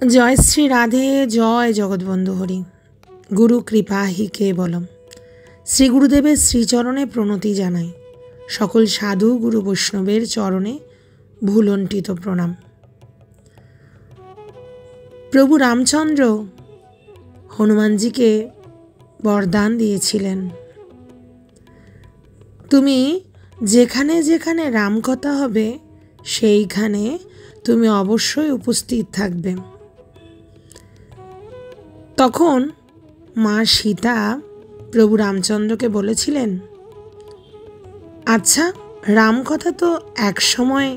जय श्री राधे। जय जगतबंधु हरि। गुरु कृपा ही केवलम। श्री गुरुदेवेर श्रीचरणे प्रणति जानाई। सकल साधु गुरु वैष्णवेर चरणे भूलंटित प्रणाम। प्रभु रामचंद्र हनुमान जी के वरदान दिएছিলেন, তুমি যেখানে যেখানে রামকথা হবে সেইখানে তুমি অবশ্যই উপস্থিত থাকবে। তখন মা সীতা প্রভু রামচন্দ্রকে বলেছিলেন, আচ্ছা রামকথা তো এক সময়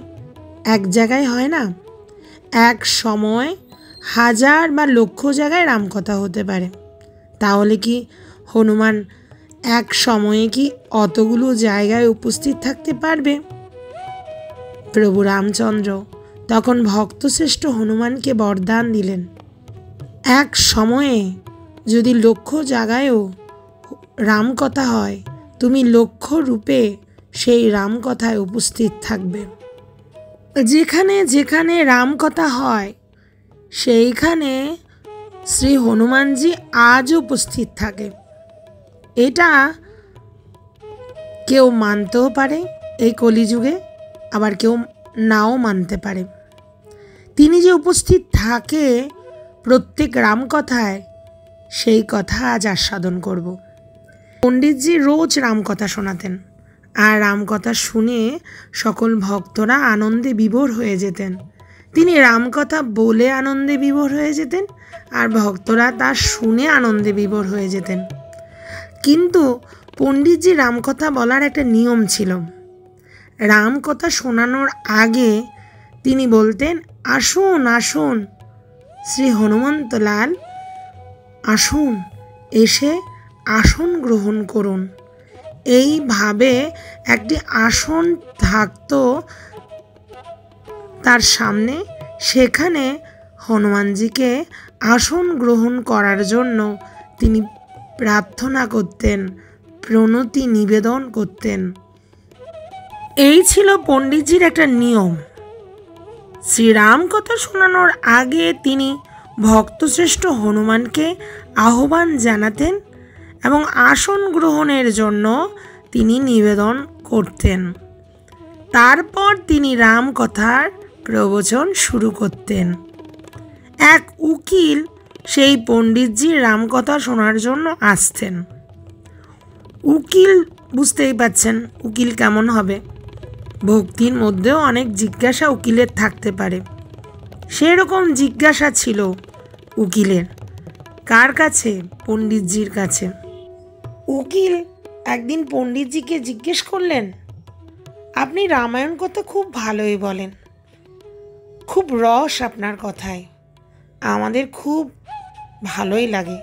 এক জায়গায় হয় না, এক সময় হাজার বা লক্ষ জায়গায় রামকথা হতে পারে। তাহলে কি হনুমান এক সময়ে কি অতগুলো জায়গায় উপস্থিত থাকতে পারবে? প্রভু রামচন্দ্র তখন ভক্তশ্রেষ্ঠ হনুমানকে বরদান দিলেন, এক সময়ে যদি লক্ষ জায়গায়ও রামকথা হয়, তুমি লক্ষ রূপে সেই রামকথায় উপস্থিত থাকবে। যেখানে যেখানে রামকথা হয় সেইখানে শ্রী হনুমানজি আজও উপস্থিত থাকে। এটা কেউ মানতেও পারে এই কলিযুগে, আবার কেউ নাও মানতে পারে। তিনি যে উপস্থিত থাকে প্রত্যেক রামকথায়, সেই কথা আজ আস্বাদন করব। পণ্ডিতজি রোজ রামকথা শোনাতেন, আর রামকথা শুনে সকল ভক্তরা আনন্দে বিভোর হয়ে যেতেন। তিনি রামকথা বলে আনন্দে বিভোর হয়ে যেতেন, আর ভক্তরা তা শুনে আনন্দে বিভোর হয়ে যেতেন। কিন্তু পণ্ডিতজি রামকথা বলার একটা নিয়ম ছিল। রামকথা শোনানোর আগে তিনি বলতেন, আসুন আসুন শ্রী হনুমন্তলাল, আসুন, এসে আসন গ্রহণ করুন। এইভাবে একটি আসন থাকতো তার সামনে, সেখানে হনুমানজিকে আসন গ্রহণ করার জন্য তিনি প্রার্থনা করতেন, প্রণতি নিবেদন করতেন। এই ছিল পণ্ডিতজির একটা নিয়ম। শ্রীরাম কথা শোনানোর আগে তিনি ভক্তশ্রেষ্ঠ হনুমানকে আহ্বান জানাতেন এবং আসন গ্রহণের জন্য তিনি নিবেদন করতেন। তারপর তিনি রামকথার প্রবচন শুরু করতেন। এক উকিল সেই পণ্ডিতজির রামকথা শোনার জন্য আসতেন। উকিল, বুঝতেই পাচ্ছেন উকিল কেমন হবে। ভক্তির মধ্যেও অনেক জিজ্ঞাসা উকিলের থাকতে পারে। সেরকম জিজ্ঞাসা ছিল উকিলের। কার কাছে? পণ্ডিতজির কাছে। উকিল একদিন পণ্ডিতজিকে জিজ্ঞেস করলেন, আপনি রামায়ণ কথা খুব ভালোই বলেন, খুব রস আপনার কথায়, আমাদের খুব ভালোই লাগে।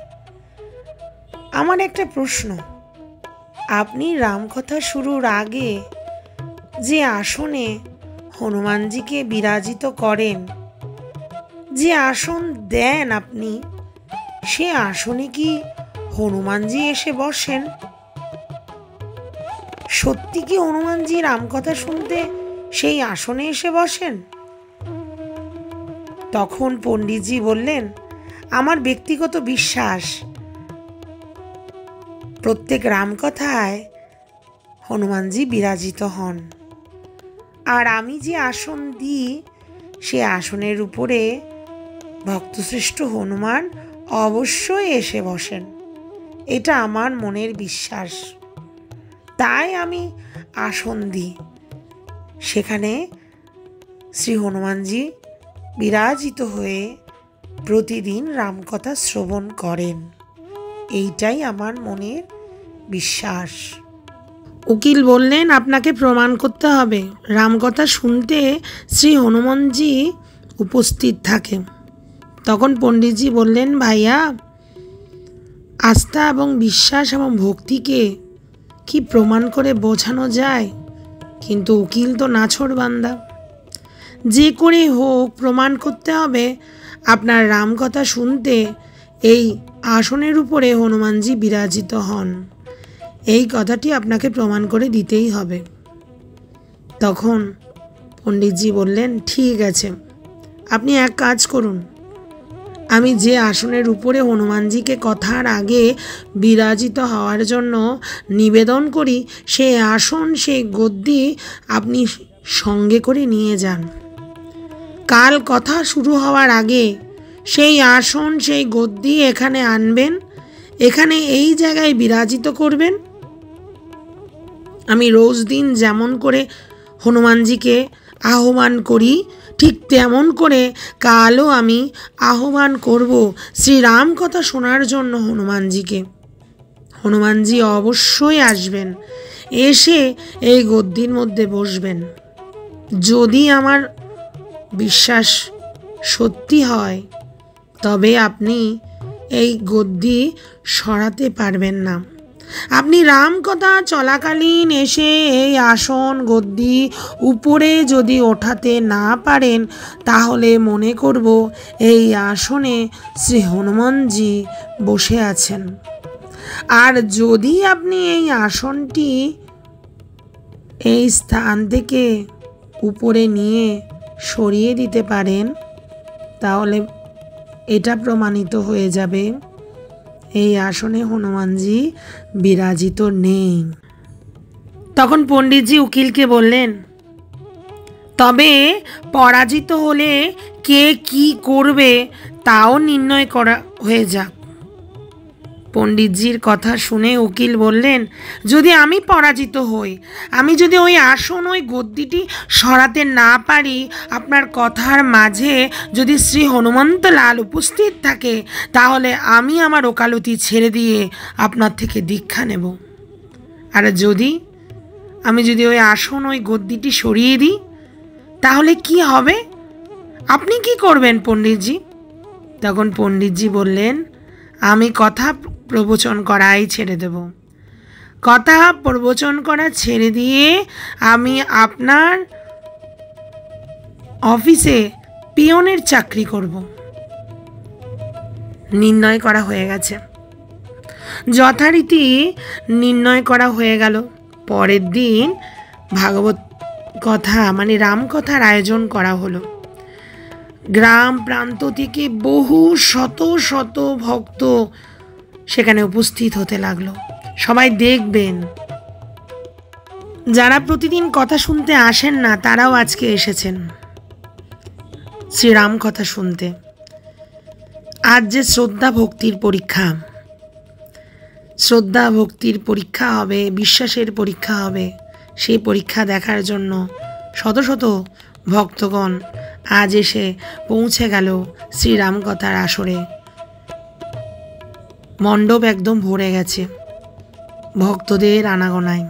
আমার একটা প্রশ্ন, আপনি রামকথা শুরুর আগে যে আসনে হনুমানজিকে বিরাজিত করেন, যে আসন দেন আপনি, সে আসনে কি হনুমানজি এসে বসেন? সত্যি কি হনুমানজি রামকথা শুনতে সেই আসনে এসে বসেন? তখন পণ্ডিতজি বললেন, আমার ব্যক্তিগত বিশ্বাস প্রত্যেক রামকথায় হনুমানজি বিরাজিত হন, আর আমি যে আসন দিই সে আসনের উপরে ভক্তশ্রেষ্ঠ হনুমান অবশ্যই এসে বসেন। এটা আমার মনের বিশ্বাস, তাই আমি আসন দিই। সেখানে শ্রী হনুমানজি বিরাজিত হয়ে প্রতিদিন রামকথা শ্রবণ করেন। এইটাই আমার মনের বিশ্বাস। উকিল বললেন, আপনাকে প্রমাণ করতে হবে রামকথা শুনতে শ্রী হনুমানজি উপস্থিত থাকে। তখন পণ্ডিতজি বললেন, ভাইয়া, আস্থা এবং বিশ্বাস এবং ভক্তিকে কি প্রমাণ করে বোঝানো যায়? কিন্তু উকিল তো নাছোড়বান্দা, যে করে হোক প্রমাণ করতে হবে আপনার রামকথা শুনতে এই আসনের উপরে হনুমানজি বিরাজিত হন। এই কথাটি আপনাকে প্রমাণ করে দিতেই হবে। তখন পণ্ডিতজি বললেন, ঠিক আছে, আপনি এক কাজ করুন, আমি যে আসনের উপরে হনুমানজিকে কথার আগে বিরাজিত হওয়ার জন্য নিবেদন করি, সেই আসন, সেই গদ্দি আপনি সঙ্গে করে নিয়ে যান। কাল কথা শুরু হওয়ার আগে সেই আসন, সেই গদ্দি এখানে আনবেন, এখানে এই জায়গায় বিরাজিত করবেন। আমি রোজ দিন যেমন করে হনুমানজিকে আহ্বান করি, ঠিক তেমন করে কালও আমি আহ্বান করব শ্রীরাম কথা শোনার জন্য হনুমানজিকে। হনুমানজি অবশ্যই আসবেন, এসে এই গদ্দির মধ্যে বসবেন। যদি আমার বিশ্বাস সত্যি হয় তবে আপনি এই গদ্দি সরাতে পারবেন না। আপনি রামকথা চলাকালীন এসে এই আসন, গদ্দি উপরে যদি ওঠাতে না পারেন, তাহলে মনে করব এই আসনে শ্রী হনুমানজি বসে আছেন। আর যদি আপনি এই আসনটি এই স্থান থেকে উপরে নিয়ে সরিয়ে দিতে পারেন, তাহলে এটা প্রমাণিত হয়ে যাবে এই আসনে হনুমানজি বিরাজিত নেই। তখন পণ্ডিতজি উকিলকে বললেন, তবে পরাজিত হলে কে কি করবে তাও নির্ণয় করা হয়ে যাক। পণ্ডিতজির কথা শুনে উকিল বললেন, যদি আমি পরাজিত হই, আমি যদি ওই আসন, ওই গদ্দিটি সরাতে না পারি, আপনার কথার মাঝে যদি শ্রী হনুমন্ত লাল উপস্থিত থাকে, তাহলে আমি আমার ওকালতি ছেড়ে দিয়ে আপনার থেকে দীক্ষা নেব। আর আমি যদি ওই আসন, ওই গদ্দিটি সরিয়ে দিই, তাহলে কি হবে? আপনি কি করবেন পণ্ডিতজি? তখন পণ্ডিতজি বললেন, আমি কথা প্রবচন করাই ছেড়ে দেব। কথা প্রবচন করা ছেড়ে দিয়ে আমি আপনার অফিসে পিয়নের চাকরি করব। নির্ণয় করা হয়ে গেছে। যথারীতি নির্ণয় করা হয়ে গেল। পরের দিন ভাগবত কথা মানে রামকথার আয়োজন করা হলো। গ্রাম প্রান্ত থেকে বহু শত শত ভক্ত সেখানে উপস্থিত হতে লাগলো। সবাই দেখবেন, যারা প্রতিদিন কথা শুনতে আসেন না তারাও আজকে এসেছেন শ্রীরাম কথা শুনতে। আজ যে শ্রদ্ধা ভক্তির পরীক্ষা, শ্রদ্ধা ভক্তির পরীক্ষা হবে, বিশ্বাসের পরীক্ষা হবে, সেই পরীক্ষা দেখার জন্য শত শত ভক্তগণ আজ এসে পৌঁছে গেল শ্রীরাম কথার আসরে। মণ্ডপ একদম ভরে গেছে ভক্তদের আনাগোনায়।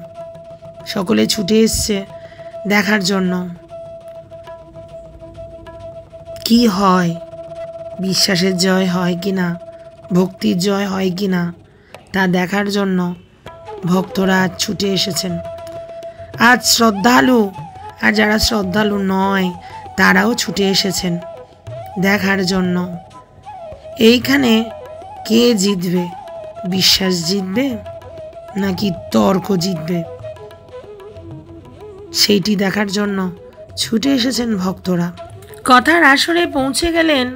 সকলে ছুটে এসছে দেখার জন্য কি হয়, বিশ্বাসের জয় হয় কিনা, ভক্তির জয় হয় কিনা তা দেখার জন্য ভক্তরা আজ ছুটে এসেছেন। আজ শ্রদ্ধালু আর যারা শ্রদ্ধালু নয় তারাও ছুটে এসেছেন দেখার জন্য এইখানে কে জিতবে, বিশ্বাস জিতবে নাকি তর্ক জিতবে, সেইটি দেখার জন্য ছুটে এসেছেন ভক্তরা। কথার আসরে পৌঁছে গেলেন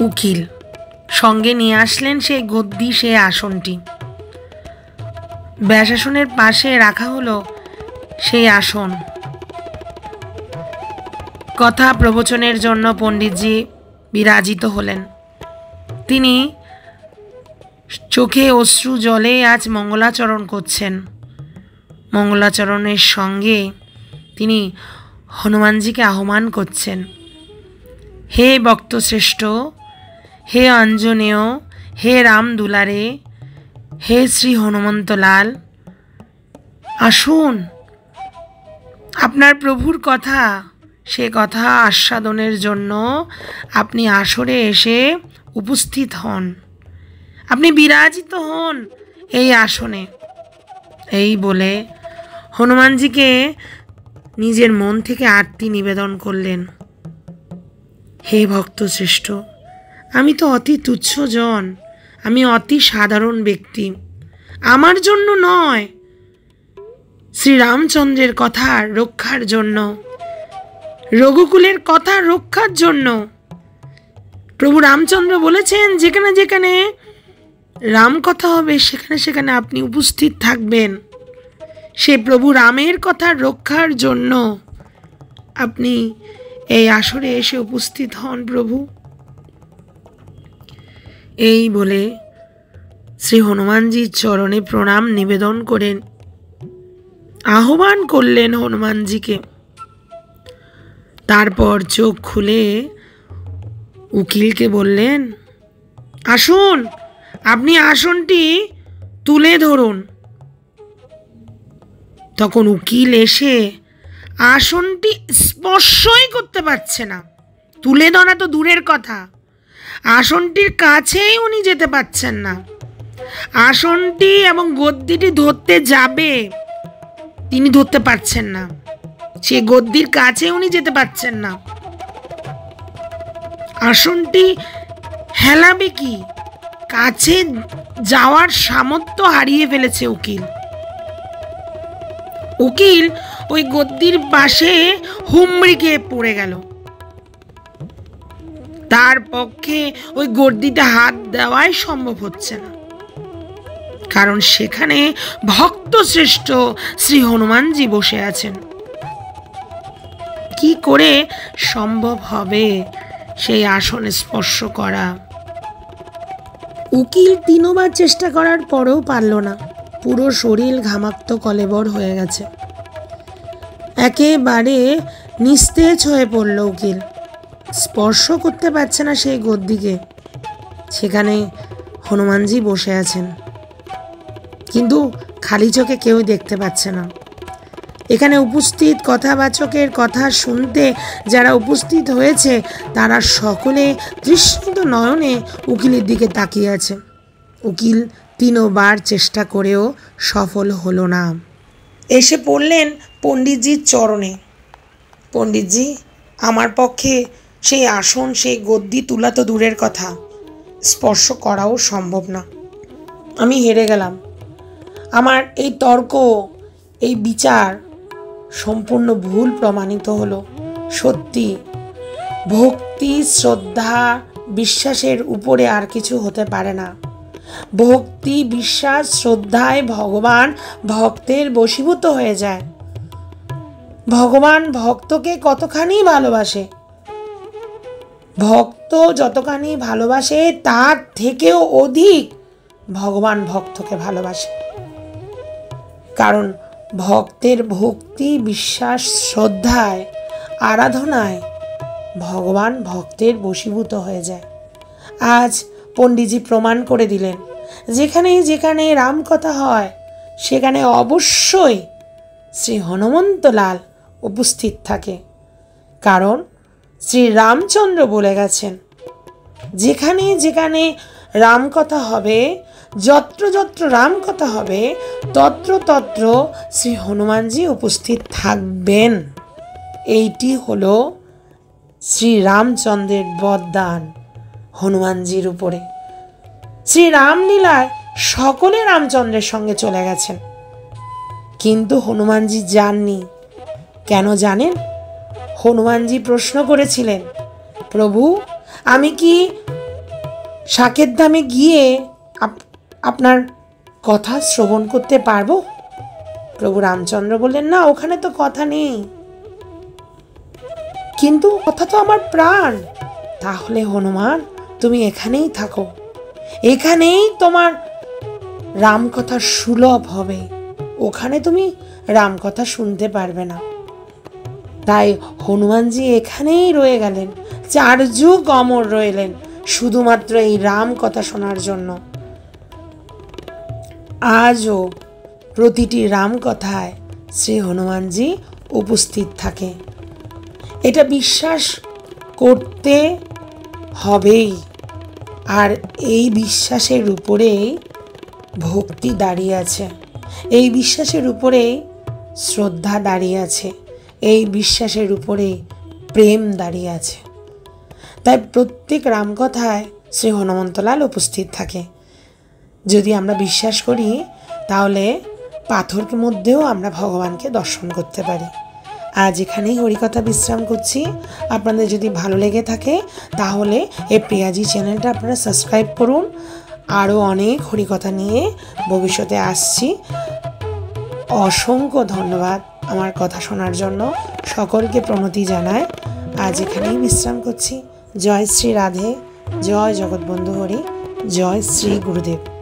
উকিল, সঙ্গে নিয়ে আসলেন সেই গদ্দি, সেই আসনটি। ব্যাসাসনের পাশে রাখা হলো সেই আসন। কথা প্রবচনের জন্য পণ্ডিতজি বিরাজিত হলেন। তিনি চোখে অশ্রু জলে আজ মঙ্গলাচরণ করছেন। মঙ্গলাচরণের সঙ্গে তিনি হনুমানজিকে আহ্বান করছেন, হে ভক্তশ্রেষ্ঠ, হে অঞ্জনেয়, হে রাম দুলারে, হে শ্রী হনুমন্ত লাল, আসুন। আপনার প্রভুর কথা, সে কথা আস্বাদনের জন্য আপনি আসরে এসে উপস্থিত হন, আপনি বিরাজিত হন এই আসনে। এই বলে হনুমানজিকে নিজের মন থেকে আরতি নিবেদন করলেন। হে ভক্তশ্রেষ্ঠ, আমি তো অতি তুচ্ছ জন, আমি অতি সাধারণ ব্যক্তি। আমার জন্য নয়, শ্রীরামচন্দ্রের কথা রক্ষার জন্য, রঘুকুলের কথা রক্ষার জন্য প্রভু রামচন্দ্র বলেছেন যেখানে যেখানে রাম কথা হবে সেখানে সেখানে আপনি উপস্থিত থাকবেন। সে প্রভু রামের কথা রক্ষার জন্য আপনি এই আসরে এসে উপস্থিত হন প্রভু। এই বলে শ্রী হনুমানজির চরণে প্রণাম নিবেদন করেন আহ্বান করলেন হনুমানজিকে। তারপর চোখ খুলে উকিলকে বললেন, আসুন, আপনি আসনটি তুলে ধরুন। তখন উকিল এসে আসনটি স্পর্শই করতে পারছে না, তুলে ধরা তো দূরের কথা, আসনটির কাছেই উনি যেতে পারছেন না। আসনটি এবং গদ্দিটি ধরতে যাবে, তিনি ধরতে পারছেন না, সে গদ্দির কাছে উনি যেতে পারছেন না। আসনটি হেলাবে কি, কাছে যাওয়ার সামর্থ্য হারিয়ে ফেলেছে উকিল। উকিল ওই গদ্দির পাশে হুমড়ি খেয়ে পড়ে গেল। তার পক্ষে ওই গদ্দিতে হাত দেওয়াই সম্ভব হচ্ছে না, কারণ সেখানে ভক্ত শ্রেষ্ঠ শ্রী হনুমানজি বসে আছেন। কি করে সম্ভব হবে সেই আসন স্পর্শ করা? উকিল 3 বার চেষ্টা করার পরেও পারল না। পুরো শরীর ঘামাক্ত কলেবর হয়ে গেছে, একেবারে নিস্তেজ হয়ে পড়ল উকিল। স্পর্শ করতে পারছে না সেই গদ্দিকে। সেখানে হনুমানজি বসে আছেন, কিন্তু খালি চোখে কেউ দেখতে পাচ্ছে না। এখানে উপস্থিত কথাবাচকের কথা শুনতে যারা উপস্থিত হয়েছে তারা সকলে তৃষ্ণিত নয়নে উকিলের দিকে তাকিয়ে আছে। উকিল 3 বার চেষ্টা করেও সফল হলো না। এসে পড়লেন পণ্ডিতজির চরণে। পণ্ডিতজি, আমার পক্ষে সেই আসন, সেই গদ্দি তোলা তো দূরের কথা, স্পর্শ করাও সম্ভব না। আমি হেরে গেলাম। আমার এই তর্ক, এই বিচার সম্পূর্ণ ভুল প্রমাণিত হলো। সত্যি ভক্তি, শ্রদ্ধা, বিশ্বাসের উপরে আর কিছু হতে পারে না। ভক্তি, বিশ্বাস, শ্রদ্ধায় ভগবান ভক্তের বশীভূত হয়ে যায়। ভগবান ভক্তকে কতখানি ভালোবাসে, ভক্ত যতখানি ভালোবাসে তার থেকেও অধিক ভগবান ভক্তকে ভালোবাসে। কারণ ভক্তের ভক্তি, বিশ্বাস, শ্রদ্ধায়, আরাধনায় ভগবান ভক্তের বশীভূত হয়ে যায়। আজ পণ্ডিতজি প্রমাণ করে দিলেন, যেখানে যেখানে রাম কথা হয় সেখানে অবশ্যই শ্রী হনুমন্তলাল উপস্থিত থাকে। কারণ শ্রী রামচন্দ্র বলে গেছেন, যেখানে যেখানে রাম কথা হবে, যত্র যত্র রাম কথা হবে, তত্র তত্র শ্রী হনুমানজি উপস্থিত থাকবেন। এইটি হলো শ্রী রামচন্দ্রের বরদান হনুমানজির উপরে। শ্রী রামলীলায় সকলে রামচন্দ্রের সঙ্গে চলে গেছেন, কিন্তু হনুমানজি যাননি। কেন জানেন? হনুমানজি প্রশ্ন করেছিলেন, প্রভু, আমি কি সাকেত ধামে গিয়ে আপনার কথা শ্রবণ করতে পারবো? প্রভু রামচন্দ্র বললেন, না, ওখানে তো কথা নেই। কিন্তু কথা তো আমার প্রাণ। তাহলে হনুমান, তুমি এখানেই থাকো, এখানেই তোমার রাম কথা সুলভ হবে, ওখানে তুমি রাম কথা শুনতে পারবে না। তাই হনুমানজি এখানেই রয়ে গেলেন, 4 যুগ অমর রইলেন শুধুমাত্র এই রাম কথা শোনার জন্য। আজও প্রতিটি রাম কথায় শ্রী হনুমানজি উপস্থিত থাকে। এটা বিশ্বাস করতে হবেই। আর এই বিশ্বাসের উপরেই ভক্তি দাঁড়িয়ে আছে, এই বিশ্বাসের উপরেই শ্রদ্ধা দাঁড়িয়ে আছে, এই বিশ্বাসের উপরেই প্রেম দাঁড়িয়ে আছে। তাই প্রত্যেক রামকথায় শ্রী হনুমন্তলাল উপস্থিত থাকে। যদি আমরা বিশ্বাস করি তাহলে পাথরের মধ্যেও আমরা ভগবানকে দর্শন করতে পারি। আজ এখানেই হরিকথা বিশ্রাম করছি। আপনাদের যদি ভালো লেগে থাকে তাহলে এই প্রিয়াজি চ্যানেলটা আপনারা সাবস্ক্রাইব করুন। আরও অনেক হরিকথা নিয়ে ভবিষ্যতে আসছি। অসংখ্য ধন্যবাদ আমার কথা শোনার জন্য। সকলকে প্রণতি জানায়। আজ এখানেই বিশ্রাম করছি। জয় শ্রী রাধে, জয় জগৎবন্ধু হরি, জয় শ্রী গুরুদেব।